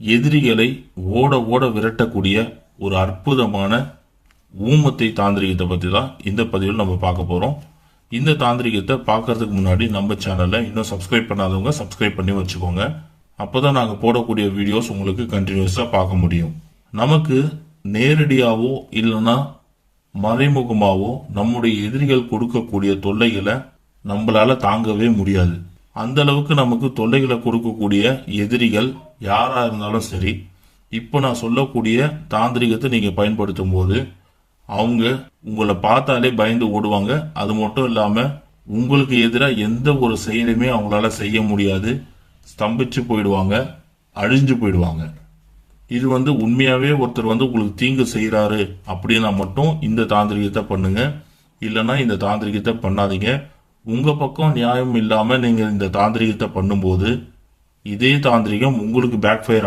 எதிரிகளை ஓட ஓட விரட்டக்கூடிய ஒரு அற்புதமான ஊமத்தை தாந்திரிகத்தை பற்றி தான் இந்த பதிவில் நம்ம பார்க்க போகிறோம். இந்த தாந்திரிகத்தை பார்க்கறதுக்கு முன்னாடி நம்ம சேனலை இன்னும் சப்ஸ்கிரைப் பண்ணாதவங்க சப்ஸ்கிரைப் பண்ணி வச்சுக்கோங்க. அப்போ தான் நாங்கள் போடக்கூடிய வீடியோஸ் உங்களுக்கு கண்டினியூஸாக பார்க்க முடியும். நமக்கு நேரடியாவோ இல்லைன்னா மறைமுகமாவோ நம்முடைய எதிரிகள் கொடுக்கக்கூடிய தொல்லைகளை நம்மளால தாங்கவே முடியாது. அந்த அளவுக்கு நமக்கு தொல்லைகளை கொடுக்கக்கூடிய எதிரிகள் யாரா இருந்தாலும் சரி, இப்போ நான் சொல்லக்கூடிய தாந்திரிகத்தை நீங்க பயன்படுத்தும் போது அவங்க உங்களை பார்த்தாலே பயந்து ஓடுவாங்க. அது மட்டும் இல்லாம உங்களுக்கு எதிராக எந்த ஒரு செயலுமே அவங்களால செய்ய முடியாது. ஸ்தம்பிச்சு போயிடுவாங்க, அழிஞ்சு போயிடுவாங்க. இது உண்மையாவே ஒருத்தர் உங்களுக்கு தீங்கு செய்யறாரு அப்படின்னா மட்டும் இந்த தாந்திரிகத்தை பண்ணுங்க. இல்லைன்னா இந்த தாந்திரிகத்தை பண்ணாதீங்க. உங்க பக்கம் நியாயம் இல்லாம நீங்க இந்த தாந்திரிகத்தை பண்ணும்போது இதே தாந்திரிகம் உங்களுக்கு பேக் ஃபயர் ஆகும்.